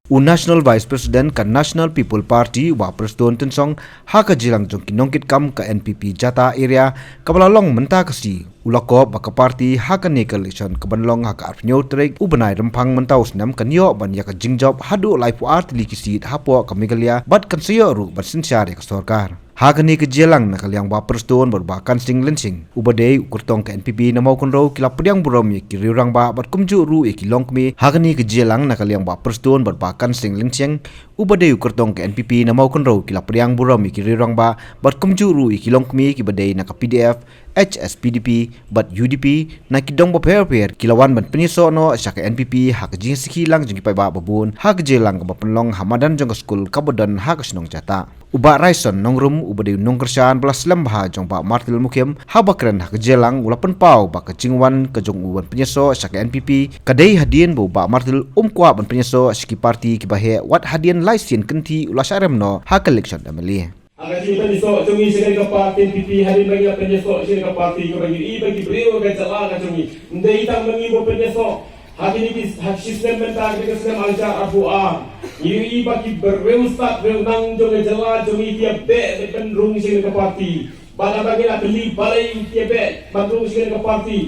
National Vice President ka National People Party wa Preston Tensong ha ka jilang jong kinongkit kam ka NPP Jata area kabalalong menta kasi ulako baka party ha ka nekel election kabanlong ha ka arnyo trek ubanai rempang mentaus nam kanyo ban ya ka jingjob hadu lai pu art likisit hapo ka megalia bat kan sayo ru bat sinsyare ka sarkar Hagani ke jelang nakaliang ba Preston berbakan sing lensing ubadei ukurtong ke NPP na mau konro kila pediang buram ye kiriurang ba bat kumju ru ye kilong kmi hagani ke jelang nakaliang ba Preston berbakan sing lensing ubadei ukurtong ke NPP na mau konro kila pediang buram ye kiriurang ba bat kumju ru ye kilong kmi kibadei na ka PDF HSPDP bat UDP na kidong ba per kilawan ban penyeso no sya ke NPP hak jing sikilang jing pai ba babun hak jelang ka penlong hamadan jong skul kabodan hak snong jata uba raison nongrum ubade nong kerjaan belas lembah jong ba martil mukim habakren hak jelang ulapan pau ba ka jingwan ka jong uban penyeso sya ke NPP kadai hadien bo ba martil kwa ban penyeso ski party ki bahe wat hadien laisin kenti ulasarem no hak election ameli Akan kita besok cungi sekali ke parti NPP hari bagi penyesok sekali ke parti ke bagi bagi beliau ke jalan ke cungi ndai tang mengibo penyesok hari ini hak sistem mental ke sistem aljar afua ini bagi berustat berundang jong jalan cungi dia be pendrung sekali ke parti pada bagi nak beli balai dia be pendrung sekali ke parti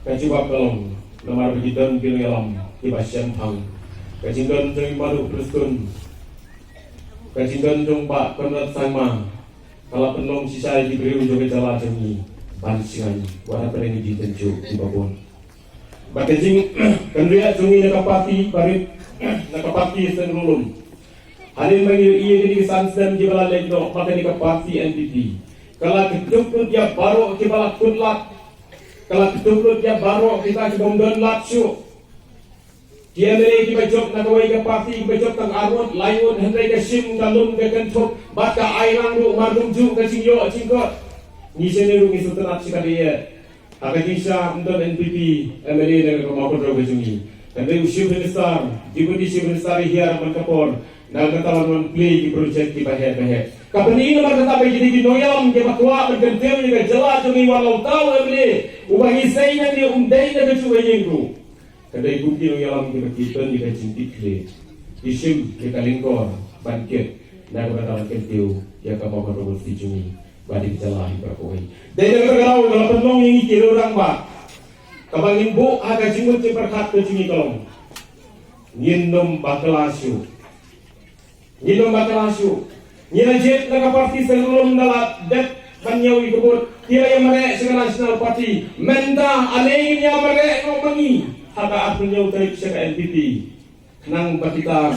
kecuali kalau nomor begitu pilih alam tiba siang kecinggan cungi malu Preston Kajingan dong Pak Konrad sama kalau penolong sisa diberi ujung jalan jemi bansingan warna tereni di tenju di babon. Bakajing kendria jungi nakapati parit nakapati senulun. Hari ini ia jadi sansen di bala legno maka nakapati NPP. Kalau ketumpul dia baru kibala kunlat. Kalau ketumpul dia baru kita kebomdan latsu. Dia meri bajok nak kawai ke parti bajok tang arut layut hendai ke sim kalung ke kentuk baka airang ru mardum ju ke singyo cingkot ni sene ru ni sutanat sikadiya aga kisah untuk NPP meri dengan kemauan ro bajungi hendai usia besar dibudi usia besar hiar menkapor nak katawan play di projek di bahet kapani ini maka tapi jadi di noyam ke batua bergentem dengan jelas jungi walau tahu meri ubangi sayna dia umdai na kecu yengru kadai bukti yang kita kita di kecil kle isim kita lingkor bangkit nak berkata kentiu dia kapal revolusi cumi badi jalan berkoi dan kalau penolong yang kira orang ba kapal limbo ada jimut berkat ke cumi kolong nyinom bakalasyu nyirajet nak parti sebelum dalat det banyawi kebut dia yang merek segala nasional parti menta alein yang merek ngomongi haka apunya utai bisa ke NPP nang bakita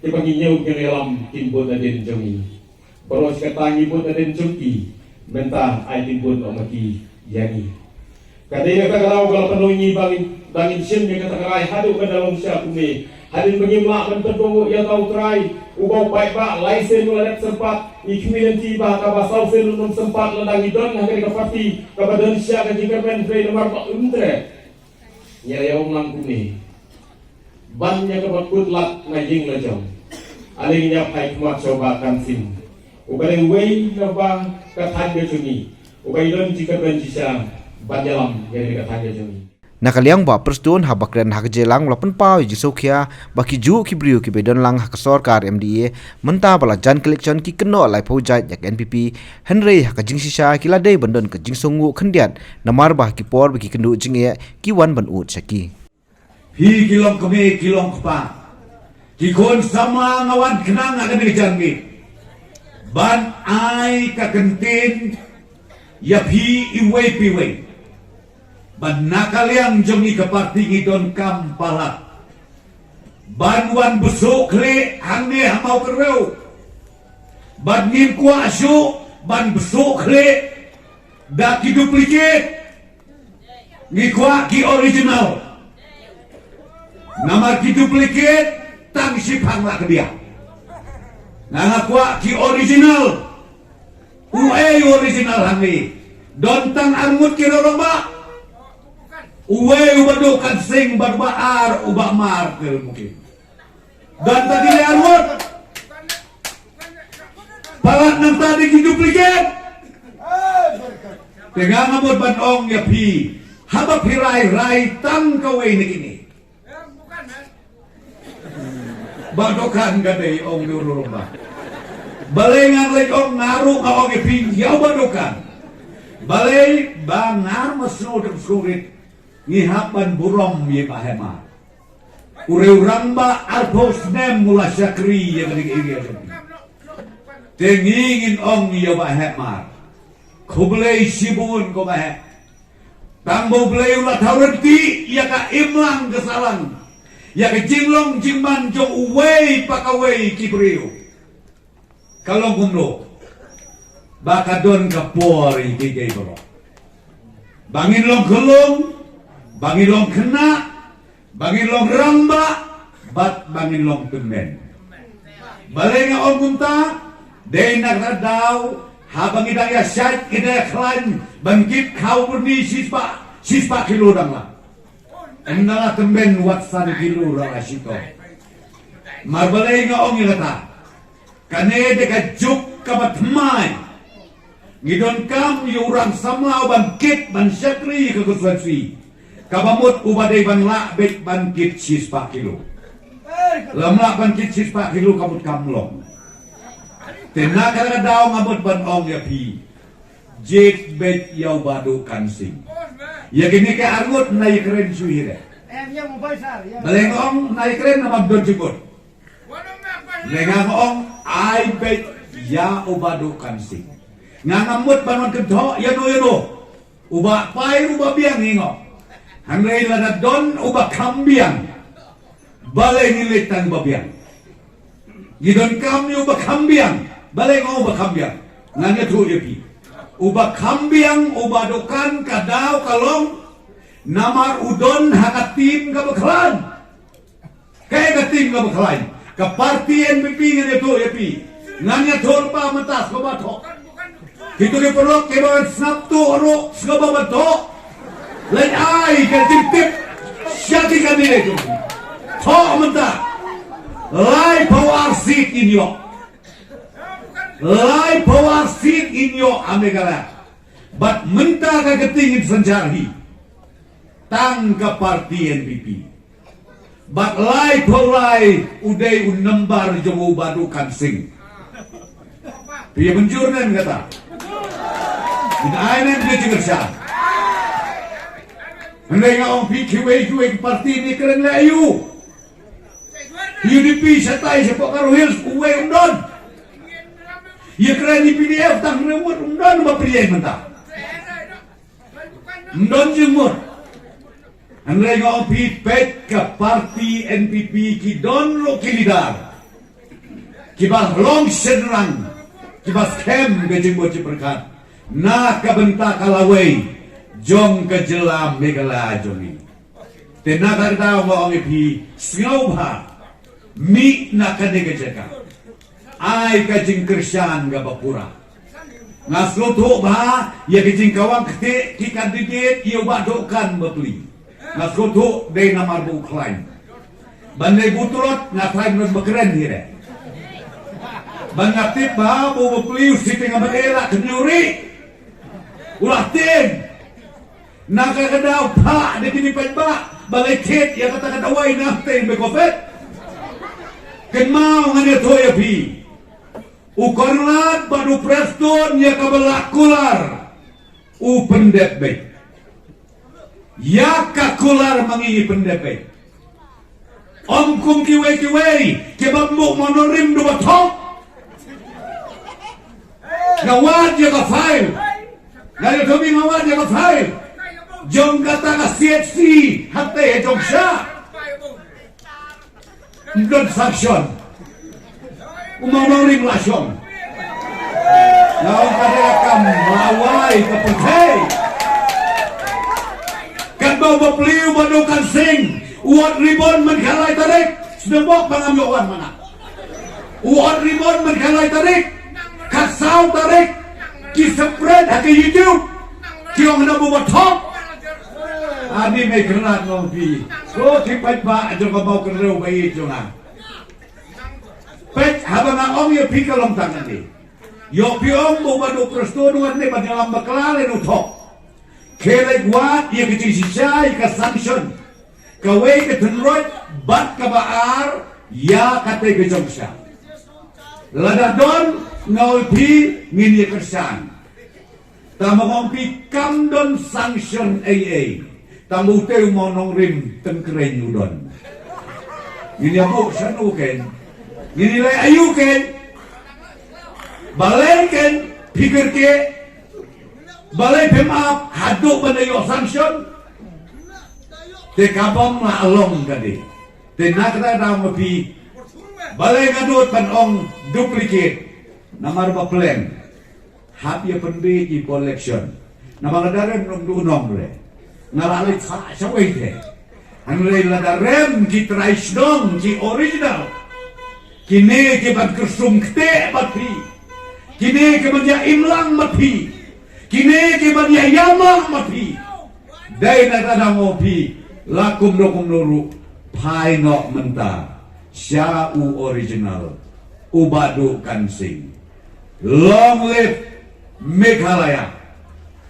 dibagi nyau ke dalam timbul dan jongi boros katangi bot dan jongki mentah ai timbul omaki yani kadai kata kalau penunyi bangin sim yang kata kerai hadu ke dalam siap ini hadin bengimlak menterdongo yang tahu kerai ubau baik pak laisen meladak sempat ikmilanti bah kabasau selunum sempat lendangi don haka ke parti kabadan siap ke jingkamen frey nomor 4 yang langkung ni banyak kebakut lat ngajing lajong alingnya pai kuat coba kansin ubaleng wei naba katan gejuni ubailon jika bencisa banyalam yang katan gejuni nakaliang ba Preston habakren hak jelang lapan pau jisokia baki ju kibriu kibedon lang hak sarkar MDA menta bala jan collection ki keno lai pojat yak NPP Henry hak jing sisa kila dei bandon ke jing songu khendiat namar bah ki por baki kendu jing ye ki wan ban ut saki hi kilong kami kilong kpa ki kon sama ngawan kenang akan dijangi ban ai ka kentin yap hi iwei piwei ban nakaliang jongi ke parti ngidon kampalat banwan besuk kle hangne hamau kereu ban ngin kuasu ban besuk kle da ki duplicate ngikwa ki original nama ki duplicate tang sipang lah ke dia ngakwa ki original original hangne don tang armut kira roba uwe ubadukan sing barbaar ubak markel mungkin dan tadi liarwot palat nang tadi kiduplikat tengah ngamut banong ya pi habap hirai rai tang kawai ni kini badokan gadai ong nurul ba. Balengan lagi ong ngaru ka ong ipingyaw badokan. Balay bangar masno ng surit ngihapan burom ye pahema. Urang ba arpos nem mula syakri yang nag-iiya dami. Tengingin ong ye pahema. Kublay sibun ko mahe. Tangbo blay ulat hawrenti ya ka imlang kesalang. Ya ka jinglong jingman jong uway pakaway kibriyo. Kalau gumlo baka don ka pori kigay bro. Bangin long kulong, bangin long kena, bangin long ramba, bat bangin long tumen. Balay nga on munta, day nagradaw, habang idang yasyat, idang yaklan, bangkit kau berni sispa kilurang lah. Enala tumen watsan kilurang asito. Marbalay nga on ilata, kanede ka juk kabatmay, ngidon kam yurang samlaw bangkit ban syakri keguswatsi. Kabamut ubadai ban lakbet bangkit sispa kilo. Lamla bangkit sispa kilo kabut kamlong. Tenaga daw ngabot ban ong yapi. Jek bet yaw badu kansing. Ya gini ke argut na ikren suhire. Baleng ong na ikren na magdon jukot. Lengang ong ay bet ya ubadu kansing. Ngangamut banon kedho yano uba pai uba biang hingo hangrei lana don uba kambiang balai nilitan babiang gidon kami uba kambiang balai ngo uba kambiang nganya tu yepi uba kambiang uba dokan kadau kalong namar udon hakatim ka baklan kaya katim ka baklan ka parti NPP nganya tu yepi nganya torpa matas ka batok. Itu di perut kebawan Sabtu orok segala batok. Lain ay kantip syaki kami itu. Tok mentah. Lai power seat inyo. Lai power seat inyo amegala. Bat mentah ka ketingin senjari. Tang ka parti NPP. Bat lai polai uday unembar jongo badu kansing. Piye menjurnan kata. Inainan dia juga sah. Hendak orang fikir ke parti ni keren layu. UDP satai sepak karuhil uwe undon. Ia keren di PDF tang remut undon bapilih mentah. Undon jemur. Hendak orang pipet ke parti NPP ki don lo kilidar. Kibah long senrang. Kibah scam ke jemur ciperkat. Na kabenta kalaway jong kajelam megala jongi tenaga daw mo ang ipi singaw ba mi na kanega jaka ay kajing Krisyan ga bapura ngasluto ba ya kajing kawang kete ki kandidat iyo ba dokan bapli ngasluto day namar bu klaim banday butulot na klaim nos bakren hire bangatip ba bu bapli usipin nga bagela kenyuri ulah tin nakakadaw pa na kinipad ba balikit ya katakadaway natin bekofet kenmao nga nito yapi ukorlat badu preston ya kabalakular upendepbe ya kakular mangingi pendepbe omkum kiwe kebambuk monorim dubatok ngawad ya ka-file Gaya kami ngawad ya ka-file jong kata ka CFC hati jong siya ndon sanction umamoring lasyon naong kadayakam maway kapatay kan bawa bapeliw badukan sing uwad ribon magkalay tarik sinabok pangamyoan mana uwad ribon magkalay tarik kasaw tarik kisempret hake YouTube kiyong na bumatok ani may kerat ngong pi so kipay pa ajo kabaw kereu bayi ito nga pet habang ang ong yung pikalong tangan ni yung piyong bumado prestonuan ni pagyalang baklaren utok kelay guat iya kecil sisay ka sanction kaway ka tenrot bat ka baar ya kate gejong siya. Lada don ngau pi ngini kersan. Tamangompi kam don sanction AA. Tamu teu monong rim tengkeren udon. Ngini aku sanu ken. Ngini lai ayu ken. Balai ken pikir ke. Balai pemap haduk banayo sanction. Te kabam la along kadi. Te nakra na mapi. Balai ngadut panong duplicate. Namar ba plan. Happy penbi di collection. Nama ladaren nung dunong le. Ngalalit sa wait. Ang ladaren ki traditional ki original. Kini ki bad kersum kte bapi. Kini ki bad imlang bapi. Kini ki bad yama bapi. Dai na ngopi lakum dokum nuru pai no menta. Sya u original. Ubadu kansing. Long live Meghalaya.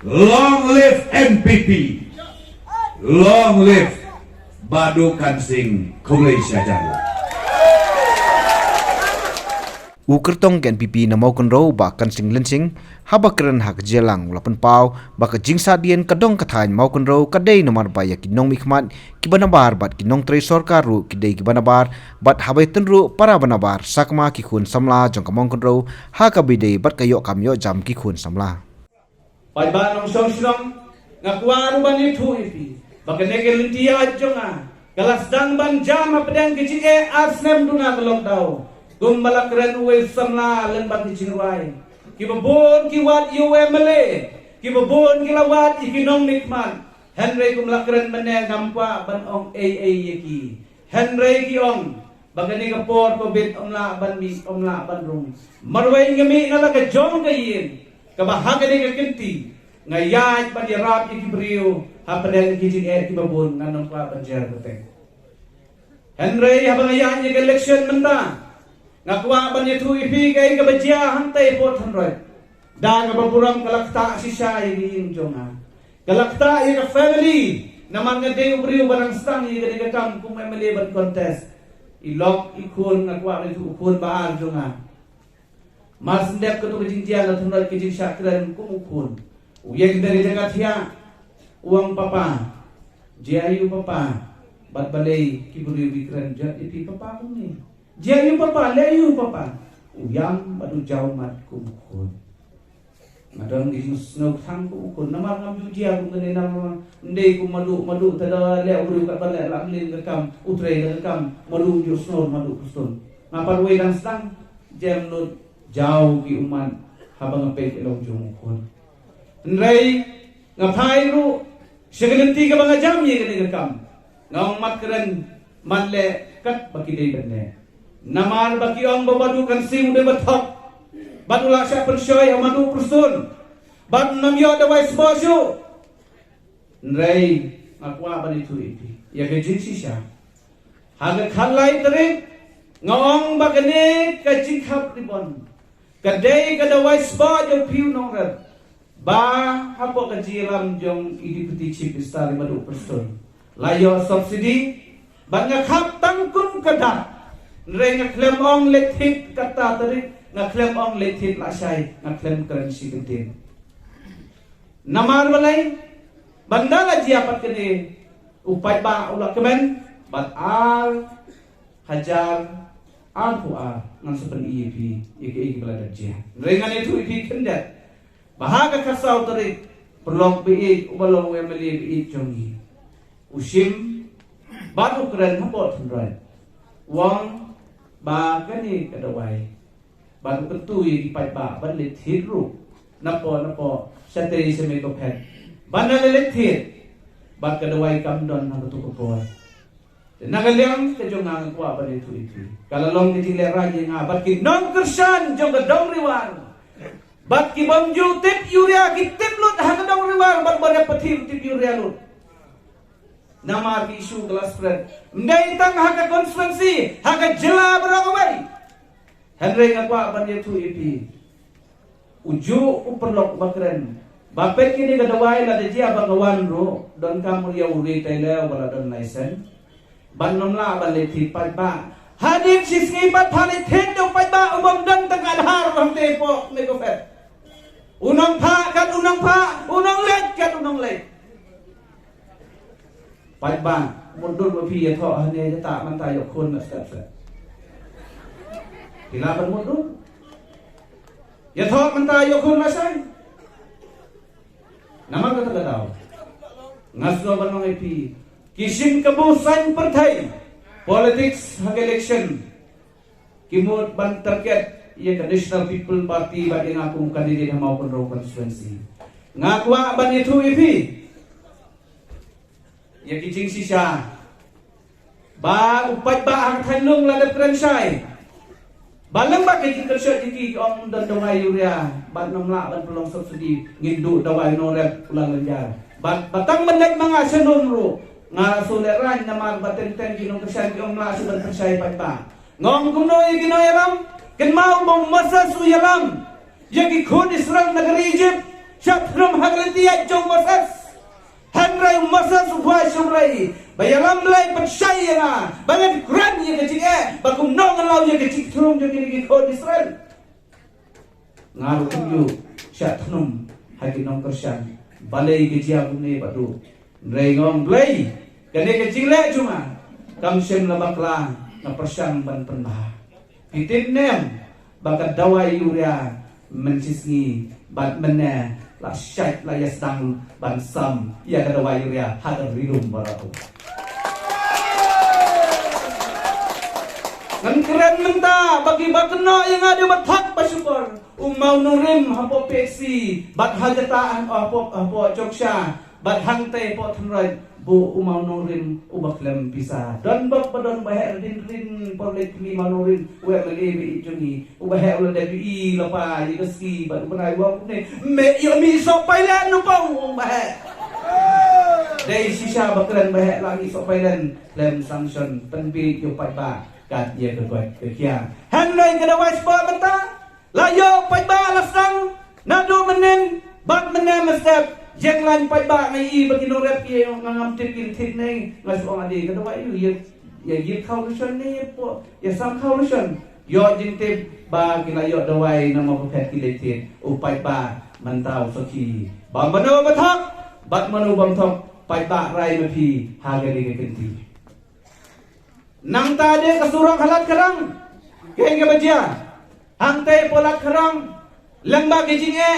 Long live MPP. Long live Badu Kansing Malaysia Jawa. Ukertong ke NPP na mau kenro ba Kansing Lensing haba keren hak jelang ulapan pau ba ka jingsa dien kadong kathain mau kenro kadai nomar ba ya kinong mikmat kibanabar bat kinong tre sarkar ru kidai kibanabar bat habai tenru para banabar sakma ki khun samla jong kamong kenro ha ka bidai bat kayo kamyo jam ki khun samla. Pai ba nong song song ngakwa ru ban itu ipi bakane ke lintia jonga galas dang ban jam apdang ke jige asnem duna kelok dau gumbala keren we samla len ban jingwai ki babon ki wat yu emele ki babon ki lawat ikinong nikman Henry kumla keren mene ngampwa ban ong yeki Henry ki ong bagani ka por ko bit omla ban mi omla ban rum marwai ngami na ka jong kayin kabahaga ni kakinti ngayat pa di rap ikibriyo hapadan kijing kibabon nganong pa banjar kote Henry habang ngayat ni election menta ngakwa ban itu ipi kay kabadya hantay po tanroy da nga baburang kalakta si siya yung jonga kalakta yung family naman nga day ubriyo barang stang yung ganigakam kung may maliban contest ilok ikun ngakwa itu ukun baar jonga Mas ndek ko to kijintian at hunod kijing syakran kumukun. Uyeng dari jagat hiya. Uang papa. Jiayu papa. Bat balay kiburi wikran jat ipi papa ko ni. Jiayu papa, layu papa. Uyang badu jauh mat kumukun. Madang kijing snow thang kumukun. Namar ngambil jia kung ganay nama. Ndey kung madu tada lea uri kat balay laklin kakam. Utray kakam. Madu yung snow madu kuston. Ngaparway lang stang. Jam nod. Jauh ki uman habang ngapit ilong jungkon. Nray ngapai ru segelinti ka mga jam ye kani kakam. Ngong matkeran manle kat baki day bende. Naman baki ong babadu kan sing de batok. Badula siya pensyoy amadu prusun. Bad namyo da wais bosyo. Nray ngakwa ba nito ipi. Ya kajin siya. Haga khalay tarik ngong bagane kajing hap ribon. Kadai kadawai spa jong piu nongret ba hapo kajilam jong idiputi chief istari madu person layo subsidi banga khap tangkun kada nrenga klem ong lethit kata tari nga klem ong lethit la sai nga klem currency kentin namar balai bandala jiapat kene upai ba ulak kemen bat al hajar Alpua nang seperti IEP belada dia. Dengan itu IEP kendat. Bahaga kasau tarik perlong BI ubalong emeli BI jongi. Usim batu keren hapot hendrai. Wang bagani kadawai. Batu ketu di pai ba balit hiru. Napo sateri semeko pen. Bana lelet hit. Bag kadawai kamdon nang ketu kepor. Nagaliang kejong nga kuwa ba dito ito. Kalalong kitile raji nga bat ki non kersan jong gadong riwan. Bat ki bamju tip yuria ki tiplut ha gadong riwan bat ba patim tip yuria lut. Nama ki isu kelas friend. Ndai tang ha ka konferensi ha ka jela berawai. Henry nga kuwa ba dito ito. Uju uperlok bakren. Bapet kini gadawai la de dia bagawan ro don kamu ya uri tayle wala don license. Ban nomla ban leti pai ba Hadin si skipat palit hindok pa ba umang dan tagadhar ng tepo ni Gofet. Unang pa, unang let. Pagba, mundur mapi ya tho hanya tak man tayo kun na step. Kilaban mundur. Ya tho man tayo kun na say. Nama kata daw. Ngasno ban mga ipi. Kising kabusan partai. Politics hag election. Kimut ban target ya National People Party bagi ngaku kandidat maupun raw constituency. Ngakwa ban itu ipi. Ya kijing sisya. Ba upat ba ang tanong ladap krensay. Balang ba kijing kersyat jiki om dan dawai yuria. Bat namla ban pelong subsidi ngindu dawai norep ulang lenjar. Batang menit mga senumro. Nga suleran naman batenten ginong kersyat ki om la suban kersay patba. Ngom kunoy ginoy alam. Kenmau bong masa suyalam. Yaki kun Israel negeri Egypt. Syatrum hagletiat jong masas. Handrai masa subwai subrai bayalam lai percaya na banget kran ye kecik bakum nong lau ye kecik turun je kini kod Israel ngaru kunju syatnum haki nong kersan balai keciak ne badu ndrai ngong blai kene kecik le cuma kam sem labakla na persang ban penbah pitin nem bakat dawai yuria mencisngi bat mena la syait la yasdang bansam ya kada wayuria hadar rilum baratu ngan keren menta bagi batno yang ada batak pasupor umau nurim hapo pesi bat hajataan hapo joksha bat hangte po thnroi bu umau nurim ubaklem bisa don bak badon baher din public mi manurin we mele bi jungi ubahe ulah debi lapa yiski bat benai wa ne me yo mi so pailan no pong bahe dei sisa bakran bahe lagi so pailan lem sanction penbi yo pai ba kat ye ke kia hanlai ke dawai sport benta la yo pai ba lasang nadu menen bat menen mestep yang lain pai ba ngai bagi no rap ye ngam tipil tik nei ngas ong adi ke dawai ye ya yip kaulusyon ni po ya sam kaulusyon yo jintip ba kila yo dawai nama pepet kiletin upai ba mantau soki ba mano batak bat mano bangtok pai ba rai mapi hagari ke kenti nang tade kasurang halat kerang keng ke bajia hangte polat kerang lembag jinge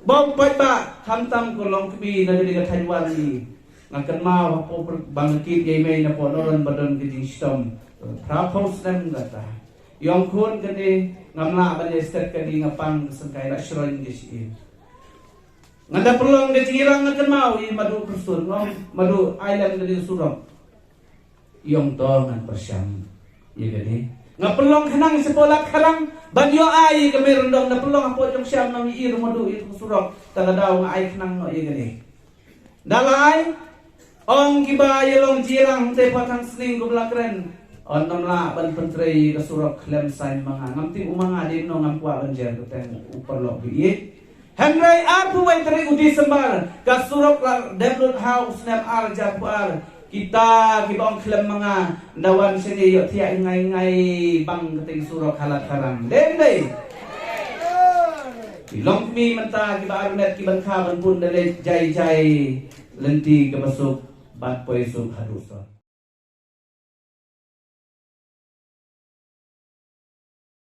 bom pai ba hamtam kolong kbi na dari ke Taiwan ni ngakan mau po bangkit gay may na po noron badon kijing stom prapos nem gata yong kun kani ngamla ban estet kani ngapang sengkai la shroin gisi ngada perlong de jirang ngakan mau i madu persun madu island kani surong yong to ngan persyam ye kani ngapelong kanang sepola karang banyo ai kami rendong na pelong apo jong syam nang i madu i surong tagadaw nga ai kanang no ye kani dalai Ong kiba yelong jirang te patang sling gublakren on namla ban pentri kasurok klem sign mga ngamti umanga din no ngampwa banjer kuteng uperlok biit Henry arpu way tri udi sembal kasurok download house nem ar japar kita kibong klem mga dawan sini yo tia ngai bang keting surok halat karang dendai ilong mi menta kiba arnet kiban ka ban pun dele jai lenti kebasuk bat poesuk hadusa